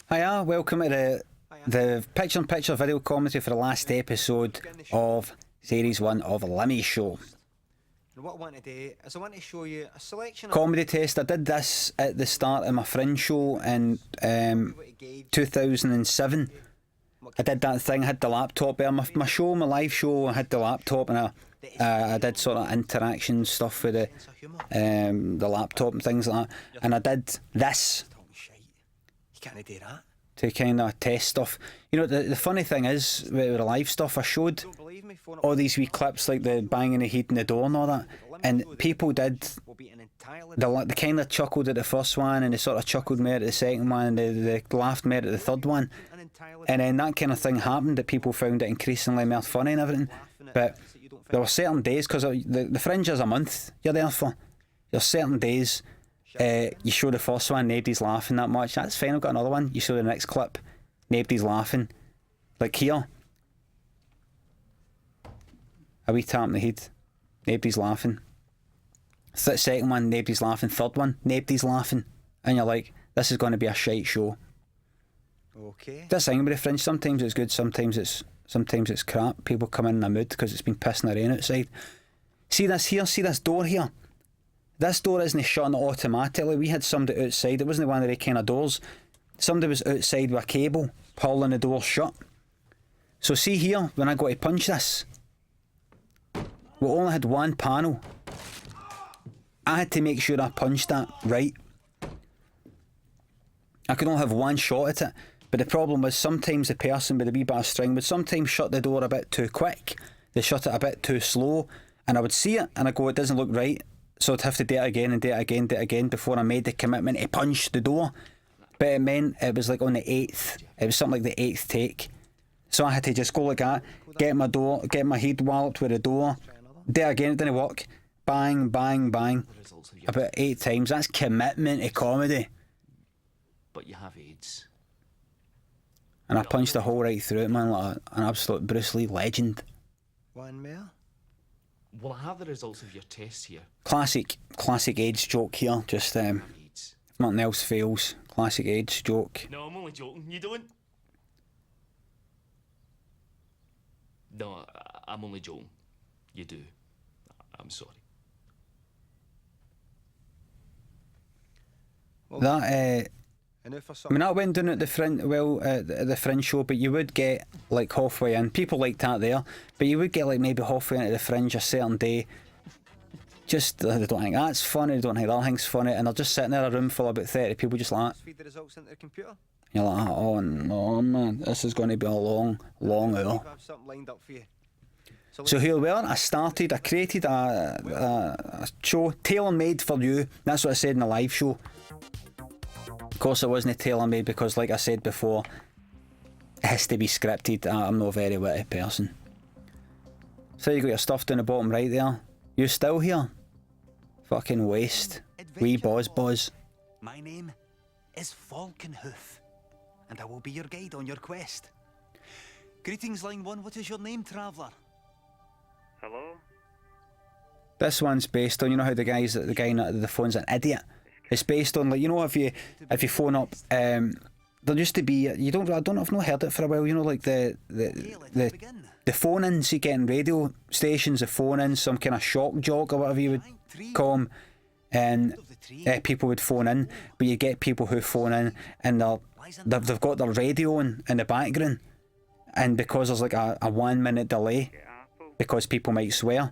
Hiya, welcome to the picture-in-picture video commentary for the last episode of Series 1 of Limmy's Show. And what I want to do is I want to show you a selection of Comedy test. I did this at the start of my Fringe show in 2007. I did that thing, I had the laptop there. My show, my live show, I had the laptop and I did sort of interaction stuff with the laptop and things like that. And I did this You can't do that. to kind of test stuff. You know, the funny thing is, with the live stuff, I showed Don't believe me? Phone all these wee clips like the banging the head in the door and all that, and people did, will be an entirely they kind of chuckled at the first one and they sort of chuckled more at the second one and they laughed more at the third one, and then that kind of thing happened that people found it increasingly more funny and everything. But there were certain days, because the Fringe is a month you're there for, there's certain days you show the first one, nobody's laughing that much, that's fine, I've got another one. You show the next clip, nobody's laughing, like here, a wee tap in the head, nobody's laughing. Second one, nobody's laughing. Third one, nobody's laughing. And you're like, this is going to be a shite show. Okay. This thing with the Fringe, sometimes it's good, sometimes it's crap. People come in a mood because it's been pissing the rain outside. See this here, see this door here? This door isn't shutting automatically. We had somebody outside, it wasn't one of the kind of doors. Somebody was outside with a cable, pulling the door shut. So see here, when I go to punch this, we only had one panel. I had to make sure I punched that right. I could only have one shot at it. But the problem was sometimes the person with a wee bit of string would sometimes shut the door a bit too quick. They shut it a bit too slow. And I would see it and I go, it doesn't look right. So I'd have to do it again and do it again, do it again before I made the commitment to punch the door. But it meant it was like on the 8th. It was something like the 8th take. So I had to just go like that, get my head walloped with the door, do it again, it didn't work. Bang, bang, bang. About 8 times. That's commitment to comedy. But you have AIDS. And I punched the hole right through it, man, like an absolute Bruce Lee legend. One more. Well, I have the results of your tests here. Classic AIDS joke here. Just You have AIDS. if nothing else fails, classic AIDS joke. No, I'm only joking. You don't? No, I'm only joking. You do. I'm sorry. That And now for I some mean, that went down at the Fringe show, but you would get like halfway in. People liked that there, but you would get like maybe halfway into the Fringe a certain day. Just they don't think that's funny, they don't think that thing's funny, and they're just sitting in a room full of about 30 people, just like that. feed the results into the computer. You're like, oh no, man, this is going to be a long hour. I have something lined up for you. So here we are. I created a show tailor-made for you. That's what I said in the live show. Of course it wasn't tailor-made because, like I said before, it has to be scripted. I'm not a very witty person. So you got your stuff down the bottom right there. You still here? Fucking waste. Wee buzz. My name is Falconhoof, and I will be your guide on your quest. Greetings, Line 1. What is your name, traveller? Hello? This one's based on, you know how the guy on the phone's an idiot. It's based on, like, you know, if you phone up, there used to be, I don't know, I've not heard it for a while, you know, like the phone-ins you get in radio stations, the phone-ins, some kind of shock jock or whatever you would call them, and people would phone in, but you get people who phone in and they've got their radio in the background, and because there's like a 1 minute delay, because people might swear,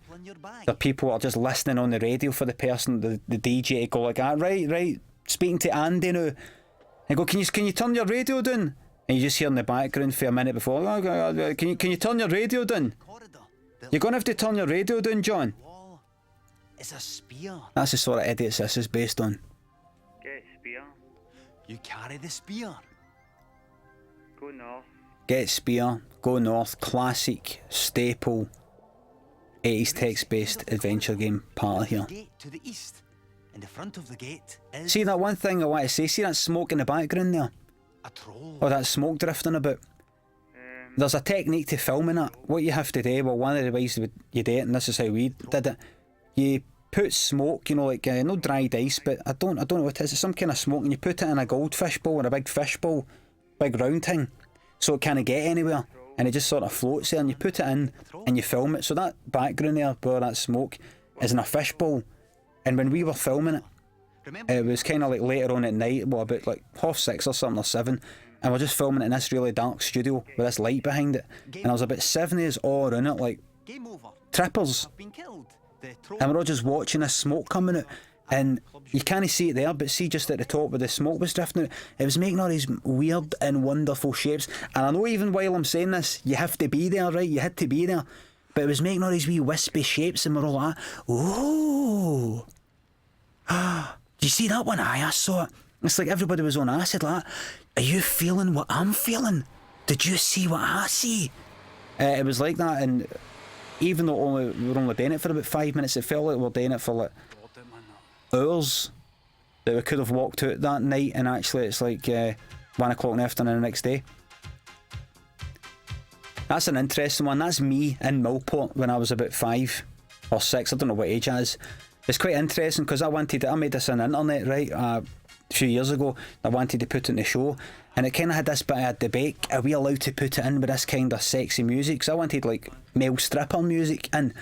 the people are just listening on the radio for the person, the DJ, to go like, right, speaking to Andy now, and go, can you turn your radio down? And you just hear in the background for a minute before, oh, can you turn your radio down? You're gonna have to turn your radio down, John. It's a spear. That's the sort of idiots this is based on. Get spear. You carry the spear. Go north. Get spear, go north, classic, staple 80s text-based adventure game part here. Gate to the east. In the front of the gate is See that one thing I want to say, see that smoke in the background there? a troll. Or that smoke drifting about? There's a technique to filming it. What you have to do, well, one of the ways you do it, and this is how we did it, you put smoke, you know, like, no dried ice, but I don't know what it is, it's some kind of smoke, and you put it in a goldfish bowl or a big fish bowl, big round thing, so it can't get anywhere, and it just sort of floats there, and you put it in and you film it. So that background there, where that smoke is in a fishbowl, and when we were filming it, it was kind of like later on at night, well, about like 6:30 or something, or 7, and we're just filming it in this really dark studio with this light behind it, and I was about 7 years all in it, like Game over. trippers, Been killed. The troll. and we're all just watching this smoke coming out, and you can't see it there, but see just at the top where the smoke was drifting out, it was making all these weird and wonderful shapes, and I know even while I'm saying this, you have to be there, right? You had to be there, but it was making all these wee wispy shapes, and we're all like, oh, do you see that one? Aye, I saw it. It's like everybody was on acid, like, are you feeling what I'm feeling? Did you see what I see? It was like that, and even though we were only doing it for about 5 minutes, it felt like we were doing it for like hours, that we could have walked out that night, and actually it's like 1 o'clock in the afternoon the next day. That's an interesting one. That's me in Millport when I was about 5 or 6, I don't know what age I is. It's quite interesting because I made this on the internet, right, a few years ago. I wanted to put it in the show, and it kind of had this bit of a debate, are we allowed to put it in with this kind of sexy music? So I wanted like male stripper music in,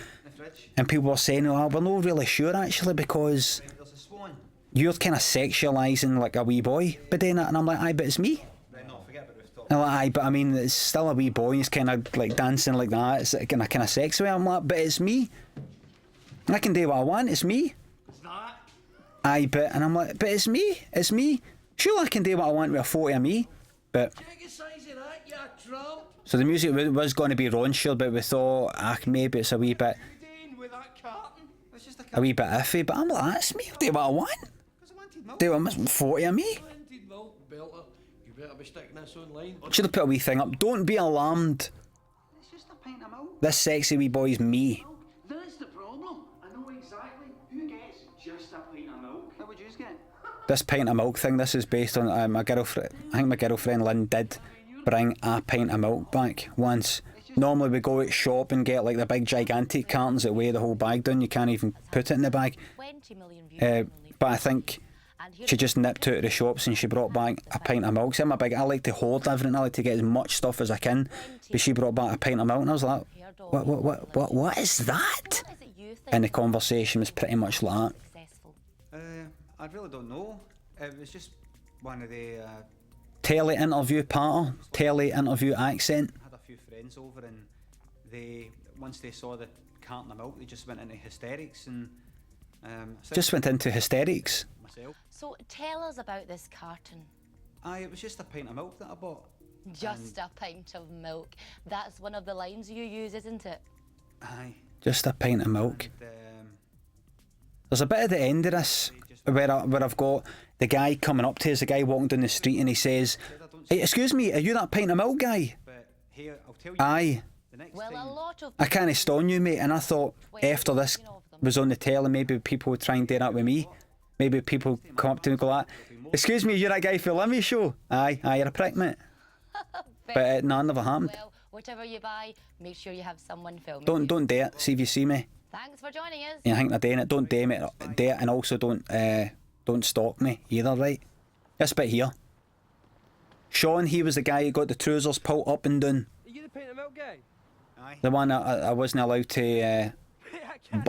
and people were saying, oh, we're not really sure actually, because There's a swan. you're kind of sexualising like a wee boy by doing that, and I'm like, aye, but it's me. Right, no, forget about rooftop. And I'm like, aye, but I mean, it's still a wee boy, and he's kind of like dancing like that, it's in a kind of sexy way. I'm like, but it's me. And I can do what I want, it's me. It's not. Aye, but, and I'm like, but it's me. Sure, I can do what I want with a photo of me, but... Take a size of that, you tramp. So the music was going to be raunchier, but we thought, maybe it's a wee bit, Doing with that carton. It's just a wee bit iffy, but I'm like, that's me, I'll do what I want. because I wanted milk. Do what I want, photo of me. Blended milk belter. You better be sticking this online. Should have put a wee thing up, don't be alarmed. It's just a pint of milk. This sexy wee boy's me. That's the problem. I know exactly who gets just a pint of milk. How would you get? This pint of milk thing, this is based on my girlfriend. I think my girlfriend Lynn did bring a pint of milk back once. Normally we go out shop and get like the big gigantic cartons that weigh the whole bag down. You can't even put it in the bag. 20 million views. But I think she just nipped out of the shops and she brought back a pint of milk. See, I like to hoard everything. I like to get as much stuff as I can. But she brought back a pint of milk, and I was like, what is that? What is it you think And the conversation was pretty much like that. successful? I really don't know. It was just one of the. Tele-interview patter, tele-interview accent. Had a few friends over, and they once they saw the carton of milk, they just went into hysterics, and I said Just went into hysterics. myself. So tell us about this carton. Aye, it was just a pint of milk that I bought. Just a pint of milk. That's one of the lines you use, isn't it? Aye. Just a pint of milk. And, There's a bit at the end of this where I've got the guy coming up to us, the guy walking down the street, and he says, hey, excuse me, are you that pint of milk guy? but here, I'll tell you. Aye. The next Well, time. a lot of I can't stone you, mate. And I thought after this was on the telly, maybe people would try and do that with me. Maybe people come up to me and go like, excuse me, you're that guy for Limmy's show? Aye, you're a prick, mate. But no, it never happened. Well, whatever you buy, make sure you have someone filming. Don't do it. See if you see me. Thanks for joining us. You think they're doing it? Don't do it, and also don't stalk me either, right? This bit here. Sean, he was the guy who got the trousers pulled up and down. Are you the pint of milk guy? Aye. The one I wasn't allowed to.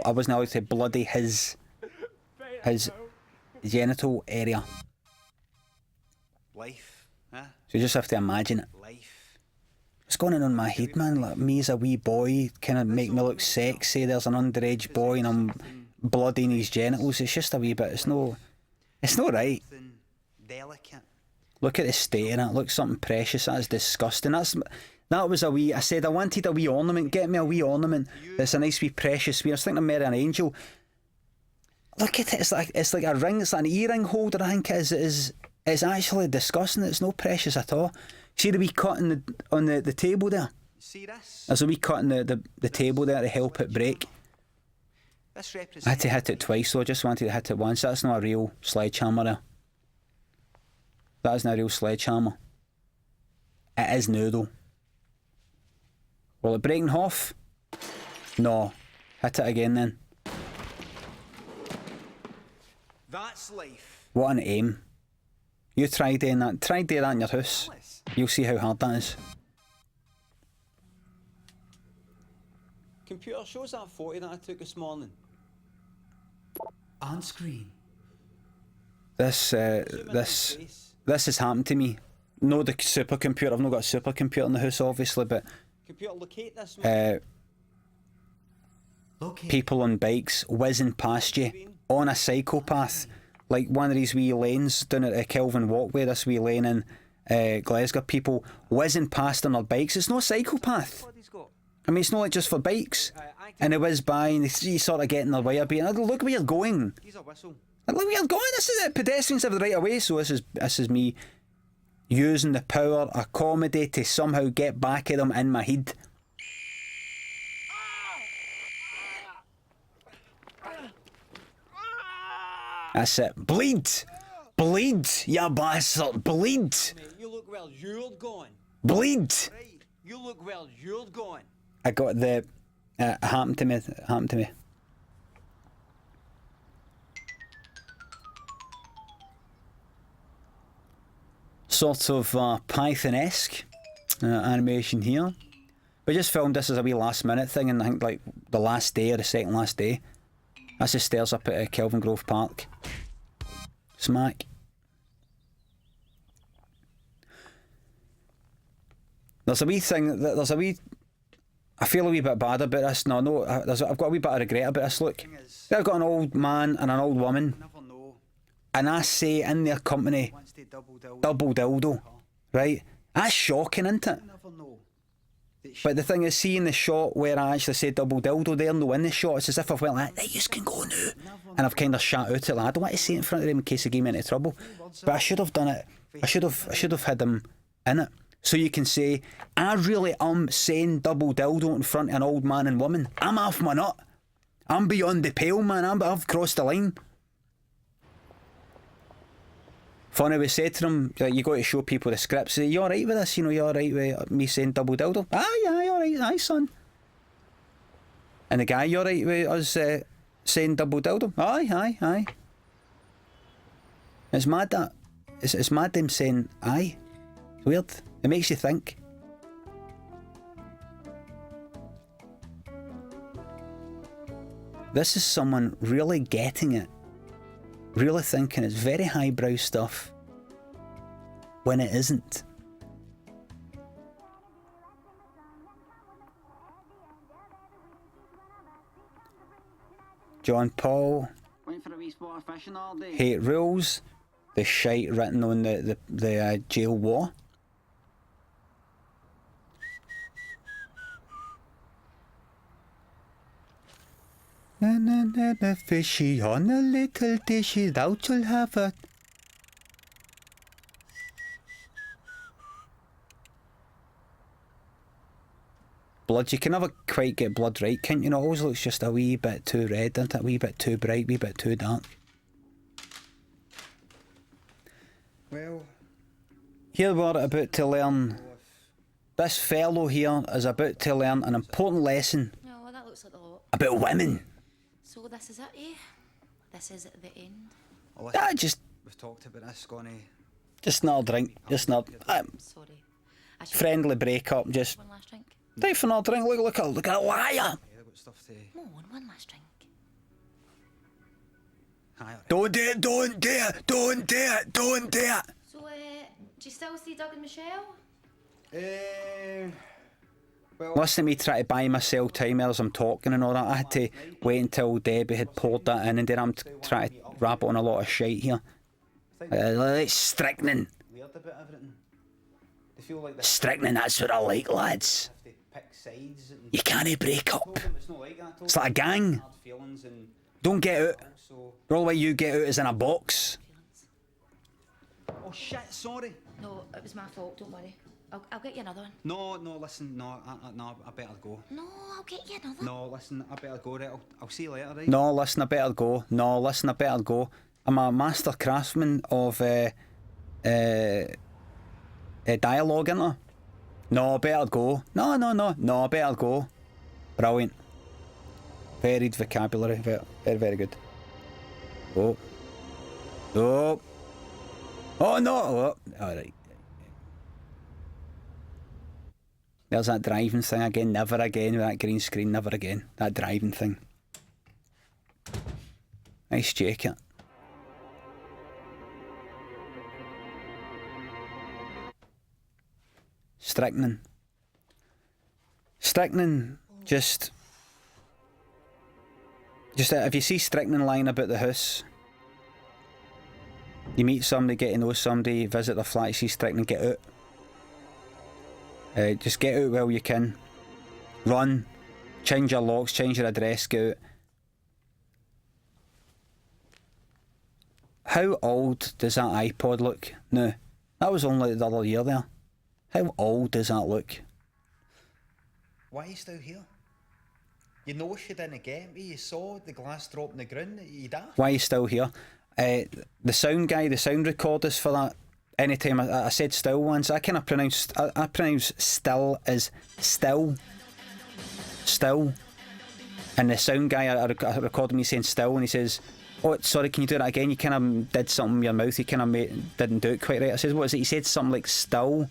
I wasn't allowed to bloody his genital area. Life, huh? So you just have to imagine it. Life. What's going on in my head, man? Like me as a wee boy, kind of make me look sexy. There's an underage boy and I'm bloodying his genitals. It's just a wee bit. It's not right. Something delicate. Look at the state in it. Look, something precious. That's disgusting. That was a wee. I said I wanted a wee ornament. Get me a wee ornament. It's a nice wee precious wee. I was thinking of Mary an angel. Look at it. It's like a ring. It's like an earring holder. I think it is. It's actually disgusting. It's no precious at all. See the wee cut on the table there? See this? There's a wee cut on the table there to help it break. This I represents. had to hit it twice, so I just wanted to hit it once. That's not a real sledgehammer there. That isn't a real sledgehammer. It is now though. Will it break in half? No. Hit it again then. That's life. What an aim. You try doing that. Try doing that in your house. You'll see how hard that is. Computer, shows that photo that I took this morning. On screen. This has happened to me. No, the supercomputer. I've not got a supercomputer in the house, obviously, but Computer, locate this man. people on bikes whizzing past you on a psychopath, like one of these wee lanes down at Kelvin Walkway, this wee lane in Glasgow, people whizzing past on their bikes. It's no psychopath. What he's got? I mean, it's not like just for bikes. And they whiz by and you sort of get in their way a bit. Look where you're going. He's a whistle. Look where you're going. This is it. Pedestrians have the right of way. So this is me using the power of comedy to somehow get back at them in my head. That's it. Bleed! Bleed, you bastard! Bleed! Mate, you look well, you're going. Bleed! Right, you look well, you're going. I got the... happened to me. Happened to me. Sort of Python-esque animation here. We just filmed this as a wee last minute thing, and I think like the last day or the second last day. That's the stairs up at Kelvin Grove Park. Smack. There's a wee thing, there's a wee... I feel a wee bit bad about this. No, I've got a wee bit of regret about this, look. I've got an old man and an old woman, Never know. and I say in their company, Once they double dildo, right? That's shocking, isn't it? You never know. But the thing is, seeing the shot where I actually say double dildo there, no in the shot, it's as if I've went like, hey, you can go now. And I've kind of shut out it, like, I don't want to say it in front of him in case he gave me into trouble. But I should have done it. I should have had him in it. So you can say, I really am saying double dildo in front of an old man and woman. I'm off my nut. I'm beyond the pale, man. I've crossed the line. Funny, we said to him, like, you got to show people the scripts. Say, you alright with this? You know, you alright with me saying double dildo? Aye, alright, aye, son. And the guy, you alright with us saying double dildo? Aye. It's mad that. It's mad them saying aye. It's weird. It makes you think. This is someone really getting it. Really thinking it's very highbrow stuff when it isn't. John Paul. Went for a wee spot of fishing all day. Hate rules. The shite written on the jail wall. The fishy on a little dishy, thou shalt have it. Blood, you can never quite get blood right, can't you? It always looks just a wee bit too red, doesn't it? A wee bit too bright, a wee bit too dark. Well, Here we're about to learn. This fellow here is about to learn an important lesson No, that looks like the lot. about women. So this is it, eh? This is the end. we've talked about this, Connie. Just another drink. Just another Sorry. I should friendly breakup. Just one last drink. time for another drink. Look at a liar. Yeah, they've got stuff to... Come on, one last drink. Aye, Don't do it. Don't do it. Don't do it. Don't do it. So, do you still see Doug and Michelle? well, Listen to me try to buy myself time as I'm talking and all that. I had to wait until Debbie had poured that in, and then I'm trying to wrap it on a lot of shite here. Like strychnine. weird about everything. They feel like they Strychnine, that's what I like, lads. have to pick sides. And You can't break up. told them it's not like that. I told It's like a them gang. hard feelings and Don't get out. also... The only way you get out is in a box. Oh shit, sorry. No, it was my fault, don't worry. I'll get you another one. No, listen, no, I better go. No, I'll get you another. No, listen, I better go, right? I'll see you later, right? No, listen, I better go. No, listen, I better go. I'm a master craftsman of dialogue, ain't I? No, I better go. No, I better go. Brilliant. Varied vocabulary. Very, very good. Oh. Oh no! Oh, alright. There's that driving thing again. Never again with that green screen. Never again. That driving thing. Nice jacket. Strychnine. Strychnine, just if you see strychnine lying about the house, you meet somebody, get to know somebody, visit their flat, you see strychnine, get out. Just get out while you can. Run. Change your locks, change your address, get out. How old does that iPod look? No. That was only the other year there. How old does that look? Why are you still here? You know she didn't get me, you saw the glass drop on the ground, you daft. Why are you still here? The sound guy, the sound recordist for that, anytime I said still once, I kind of pronounce still as still. Still. And the sound guy, I recorded me saying still, and he says, oh, sorry, can you do that again? You kind of did something with your mouth, you kind of didn't do it quite right. I said, what is it? He said something like still.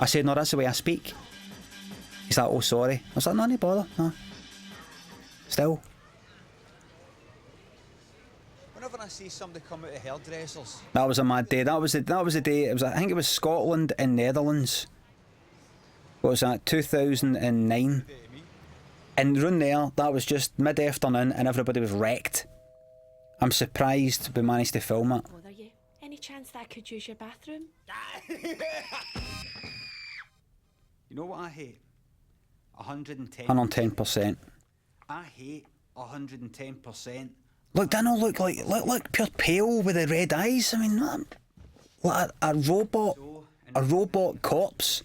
I said, no, that's the way I speak. He's like, oh, sorry. I was like, no bother, no. Still. Whenever I see somebody come out of hairdressers. That was a mad day. That was the day. It was, I think it was Scotland and Netherlands. What was that? 2009. And round there, that was just mid-afternoon and everybody was wrecked. I'm surprised we managed to film it. Bother you? Any chance that I could use your bathroom? You know what I hate? 110. 110%. I hate 110%. Look, they don't look like look pure pale with the red eyes. I mean, like a robot corpse,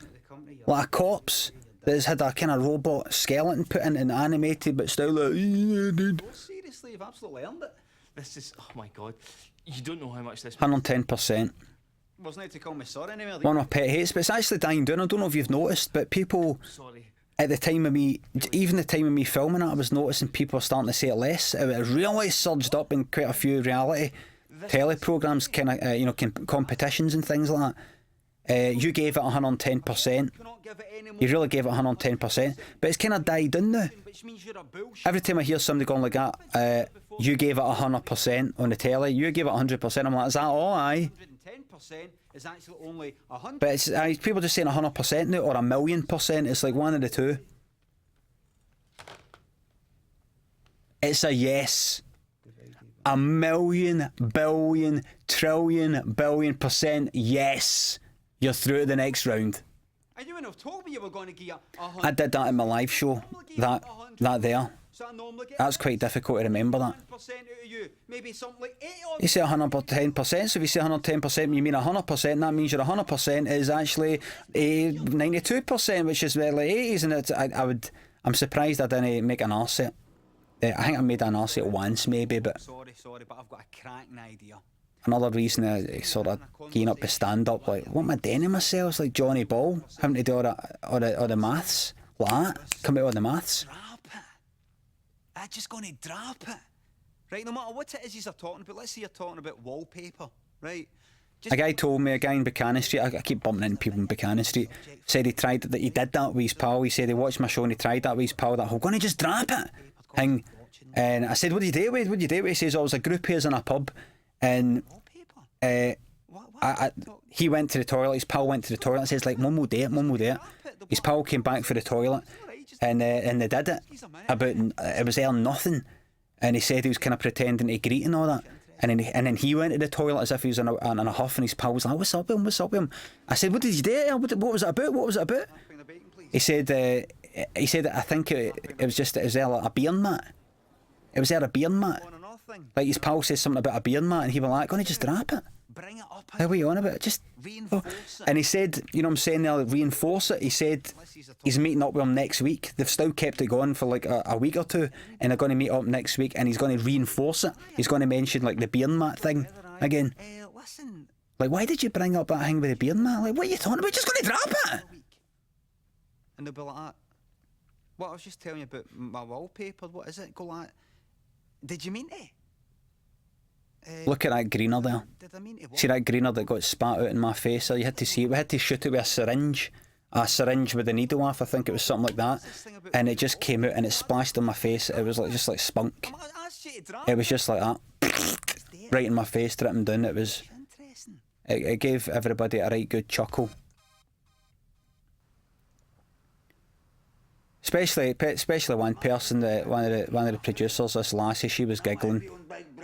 like a corpse that's had a kind of robot skeleton put in and animated, but still like, dude. Oh, seriously, you've absolutely earned it. This is, oh my god, you don't know how much this. 110%. Wasn't it to call me sorry anyway? One of my pet hates, but it's actually dying down. I don't know if you've noticed, but people. Sorry. At the time of me, even the time of me filming it, I was noticing people were starting to say it less. It really surged up in quite a few reality teleprograms, kind of, competitions and things like that. You gave it 110%. You really gave it 110%, but it's kind of died down now. Every time I hear somebody going like that, you gave it 100% on the telly. You gave it 100%. I'm like, is that all? Aye. 110% is actually only 100. But it's people just saying 100% now or 1,000,000%. It's like one of the two. It's a yes. 1,000,000,000,000,000,000,000,000,000,000,000,000,000,000,000,000,000% yes. You're through to the next round. And you wouldn't have told me you were going to get 100. I did that in my live show. That there. That's quite difficult to remember that. Maybe something like 80. You say 110%, so if you say 110%, you mean 100%, that means your 100% is actually 92%, which is like 80s, and I'm surprised I didn't make an arse it. I think I made an arse it once maybe, but... Sorry, but I've got a cracking idea. Another reason I sort of gain up the stand-up, like, what am I doing to myself? It's like Johnny Ball, having to do all the maths, like that, come out with the maths. I'm just going to drop it. Right, no matter what it is you're talking about, let's say you're talking about wallpaper, right? A guy told me, a guy in Buchanan Street, I keep bumping into people in Buchanan Street, said he tried that, he did that with his pal. He said he watched my show and he tried that with his pal, that whole going to just drop it thing. And I said, what did you do it with? What did you do it with? He says, oh, it was a group of us in a pub, and he went to the toilet, his pal went to the toilet and says, like, Mum will do it. His pal came back for the toilet, and they did it. It was there nothing. And he said he was kind of pretending to greet and all that. And then he went to the toilet as if he was in a huff, and his pal was like, what's up with him? I said, what did you do? What was it about? He said, I think it was there like a beer mat. It was there a beer mat. Like his pal says something about a beer mat, and he was like, gonna just drop it. Bring it up. How are you on about it? Just reinforce it. And he said, you know what I'm saying there, reinforce it. He said he's meeting up with him next week. They've still kept it going for like a week or two, and they're going to meet up next week, and he's going to reinforce it. He's going to mention like the beer mat thing again. Listen. Like, why did you bring up that thing with the beer mat? Like, what are you talking about? Just going to drop it. And they'll be like that. What I was just telling you about my wallpaper, what is it? Go like, did you mean it? Look at that greener there. Did I mean to See that greener that got spat out in my face? You had to see it. We had to shoot it with a syringe with a needle off. I think it was something like that, and it just came out and it splashed on my face. It was like just like spunk. It was just like that, right in my face, dripping down. It was. Interesting. It gave everybody a right good chuckle. Especially one person, one of the producers, this lassie, she was giggling.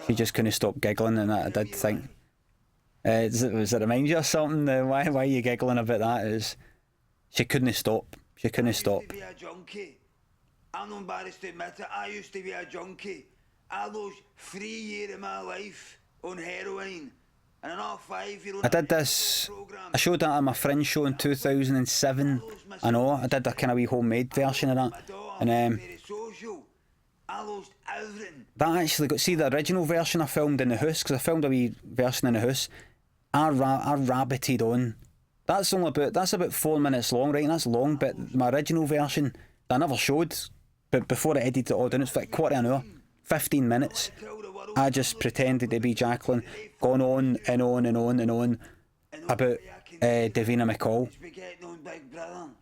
She just couldn't stop giggling, and I did think, does it remind you of something? Why are you giggling about that? She couldn't stop. She couldn't stop. I used to be a junkie. I'm not embarrassed to admit it. I used to be a junkie. I lost 3 years of my life on heroin. And another 5 years on I did this. I showed that at my Fringe show in 2007. I know. I did a kind of wee homemade version of that, and I lost everything. that actually got see the original version I filmed in the house, because I filmed a wee version in the house. I rabbited on. That's about 4 minutes long, right? And that's long, but my original version that I never showed, but before I edited it all down, it's like quarter of an hour, 15 minutes. I just pretended to be Jacqueline, gone on and on and on and on about Davina McCall.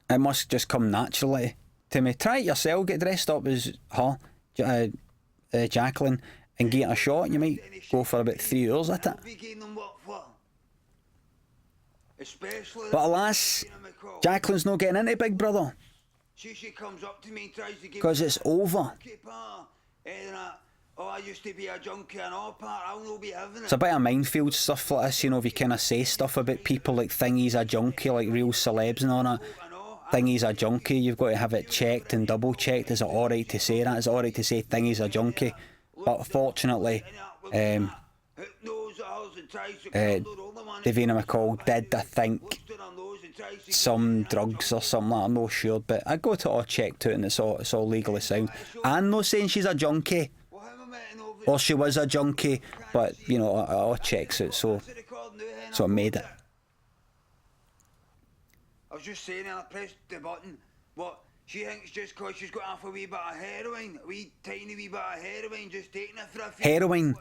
It must just come naturally to me. Try it yourself, get dressed up as her, Jacqueline, and get a shot, and you might go for about 3 hours at it. But alas, Jacqueline's not getting into Big Brother, She comes up to me and tries to give because it's over. Oh, I used to be a junkie and all part. I'll not be having it. It's a bit of minefield stuff like this, you know, if you kind of say stuff about people like Thingy's a junkie, like real celebs and all that. Thingy's a junkie, you've got to have it checked and double checked. Is it alright to say that? Is it alright to say Thingy's a junkie? But fortunately, Davina McCall did, I think, some drugs or something like that. I'm not sure, but I got it all checked out and it's all legally sound. I'm not saying she's a junkie, or she was a junkie, but you know, it all checks out, so I made it. I was just saying, and I pressed the button. What? She thinks just because she's got half a wee bit of heroin, a wee tiny wee bit of heroin, just taking it for a few. Heroin?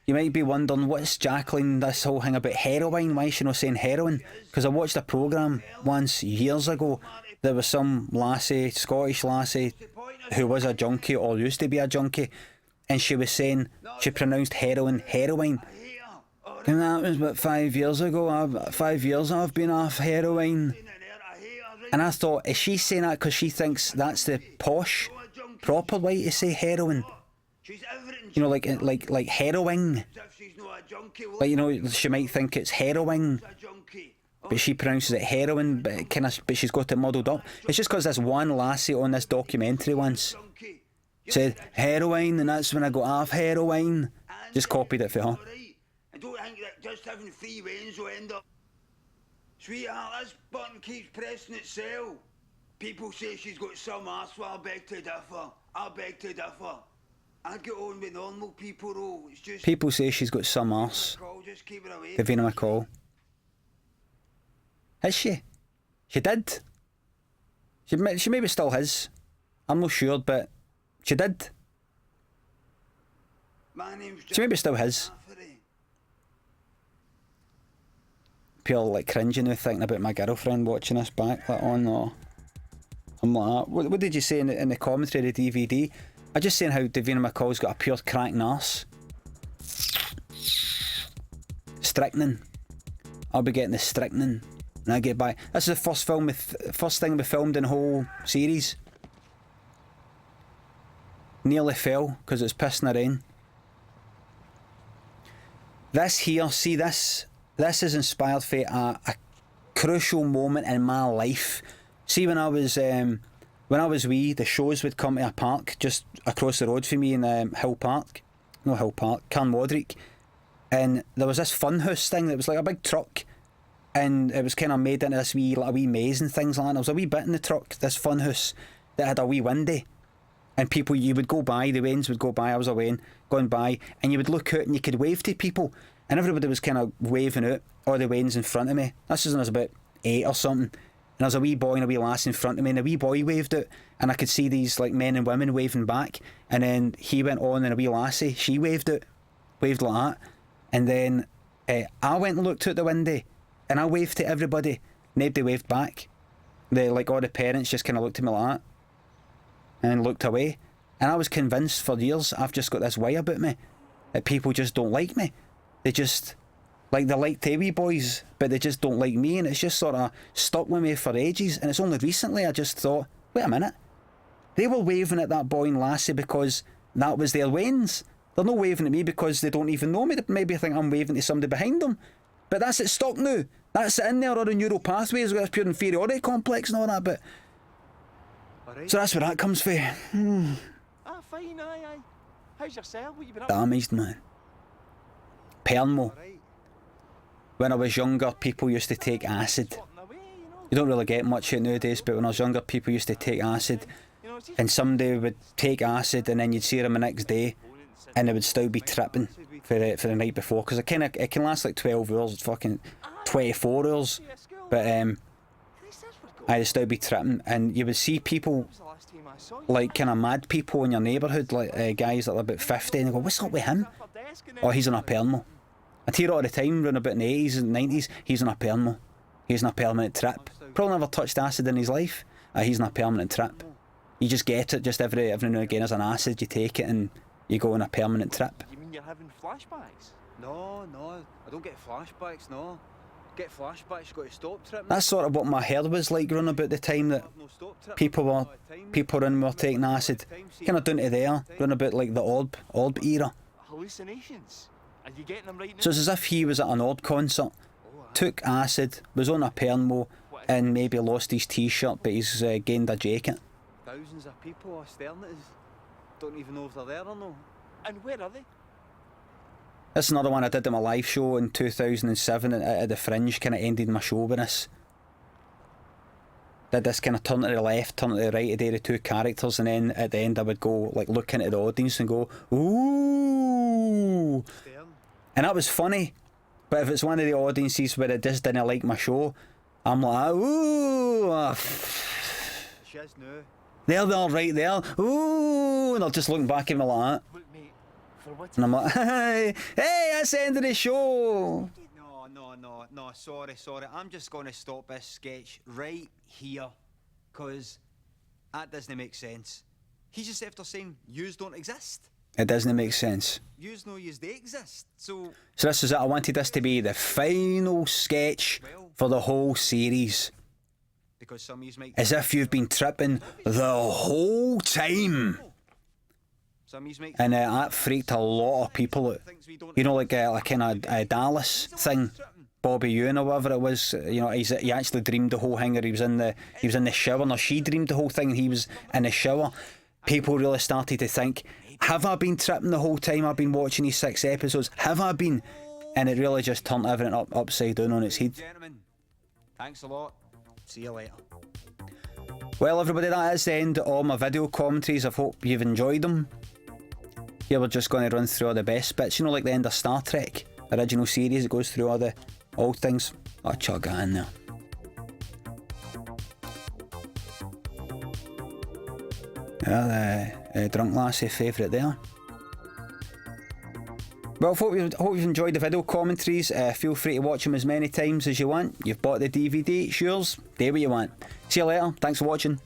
You might be wondering, what's Jacqueline, this whole thing about heroin? Why is she not saying heroin? Because I watched a programme once, years ago, there was some lassie, Scottish lassie, who was a junkie or used to be a junkie, and she was saying, she pronounced heroin. And that was about 5 years ago. 5 years I've been off heroin. And I thought, is she saying that because she thinks that's the posh, proper way to say heroin? You know, like heroin. Like, you know, she might think it's heroin, but she pronounces it heroin, but she's got it muddled up. It's just because this one lassie on this documentary once said heroin, and that's when I got off heroin. Just copied it for her. I don't think that just having 3 veins will end up. Sweetheart, this button keeps pressing itself. People say she's got some arse, well, I beg to differ. I get on with normal people though. It's just people say she's got some arse. just keep her away. Davina McCall. Is she? She did. She maybe still has. I'm not sure, but she did. My name's She maybe still has. People like cringing now thinking about my girlfriend watching this back like on, or I'm like that. What did you say in the commentary of the DVD? I just saying how Davina McCall's got a pure cracking arse. Strychnine. I'll be getting the strychnine when I get back. This is the first thing we filmed in the whole series. Nearly fell because it's pissing the rain. This here, see this is inspired for a crucial moment in my life. See, when I was wee, the shows would come to a park just across the road from me in Carnmodrick, and there was this funhouse thing that was like a big truck, and it was kind of made into this wee maze and things like that. There was a wee bit in the truck, this funhouse, that had a wee window, and people, you would go by, the wains would go by, I was away, going by, and you would look out and you could wave to people, and everybody was kind of waving out, all the wains in front of me. This was when I was about 8 or something, and there was a wee boy and a wee lass in front of me, and the wee boy waved out, and I could see these like men and women waving back, and then he went on, and a wee lassie, she waved out, waved like that, And then I went and looked out the window and I waved to everybody. Nobody waved back. All the parents just kind of looked at me like that and looked away. And I was convinced for years I've just got this way about me that people just don't like me. They just, they like the wee boys, but they just don't like me, and it's just sort of stuck with me for ages. And it's only recently I just thought, wait a minute, they were waving at that boy and lassie because that was their wains. They're not waving at me because they don't even know me. They maybe think I'm waving to somebody behind them. But that's it stuck now. That's it in there, or the neural pathways, got this pure inferiority complex and all that, but... Alright. So that's where that comes from. Ah, fine, aye. How's yourself? What you been up Damaged, man. Permo. Alright. When I was younger, people used to take acid. Working away, you know. You don't really get much of it nowadays, but when I was younger, people used to take acid. You know, it's just And somebody would take acid and then you'd see them the next day and they would still be tripping for the night before. Because it can last like 12 hours, it's fucking 24 hours. But I'd still be tripping, and you would see people like kind of mad people in your neighbourhood, like guys that are about 50, and they go, what's up with him? Oh, he's on a permo. I'd hear it all the time, around about in the 80s and 90s, he's on a permo. He's on a permanent trip. Probably never touched acid in his life. He's on a permanent trip. You just get it, just every now and again as an acid, you take it and you go on a permanent trip. You mean you're having flashbacks? No, I don't get flashbacks, no. Get flashbacks, you got to stop tripping. That's sort of what my hair was like around about the time that people around me were taking acid. Kind of down to there, around about like the Orb era. Hallucinations? Are you getting them right now? So it's as if he was at an Orb concert, took acid, was on a permo, and maybe lost his t-shirt, but he's gained a jacket. Thousands of people are staring at us. Don't even know if they're there or not. And where are they? This is another one I did in my live show in 2007 at the Fringe. Kind of ended my show with this. Did this kind of turn to the left, turn to the right of the two characters, and then at the end I would go like look into the audience and go, ooh, and that was funny. But if it's one of the audiences where it just didn't like my show, I'm like, ooh, She is now. there they are right there, ooh, and they're just looking back at me like that. Look, mate, for what And I'm like, hey, that's the end of the show. No, sorry. I'm just going to stop this sketch right here. Because that doesn't make sense. He's just after saying, yous don't exist. It doesn't make sense. Yous know yous they exist. So So this is it. I wanted this to be the final sketch for the whole series. because some yous might... As if you've been tripping the whole time. Some yous might... And that freaked a lot of people out. You know, like a kind of Dallas thing. Bobby Ewan or whatever it was. You know, he actually dreamed the whole thing, or he was in the shower, or she dreamed the whole thing and he was in the shower. People really started to think, have I been tripping the whole time I've been watching these 6 episodes? Have I been? And it really just turned everything upside down on its head. Gentlemen, thanks a lot. See you later. Well, everybody, that is the end of all my video commentaries. I hope you've enjoyed them. Here we're just going to run through all the best bits. You know, like the end of Star Trek original series, it goes through all the old things. I'll chug that in there. Yeah, the drunk lassie favourite there. Well, hope you've enjoyed the video commentaries. Feel free to watch them as many times as you want. You've bought the DVD, it's yours. Do what you want. See you later. Thanks for watching.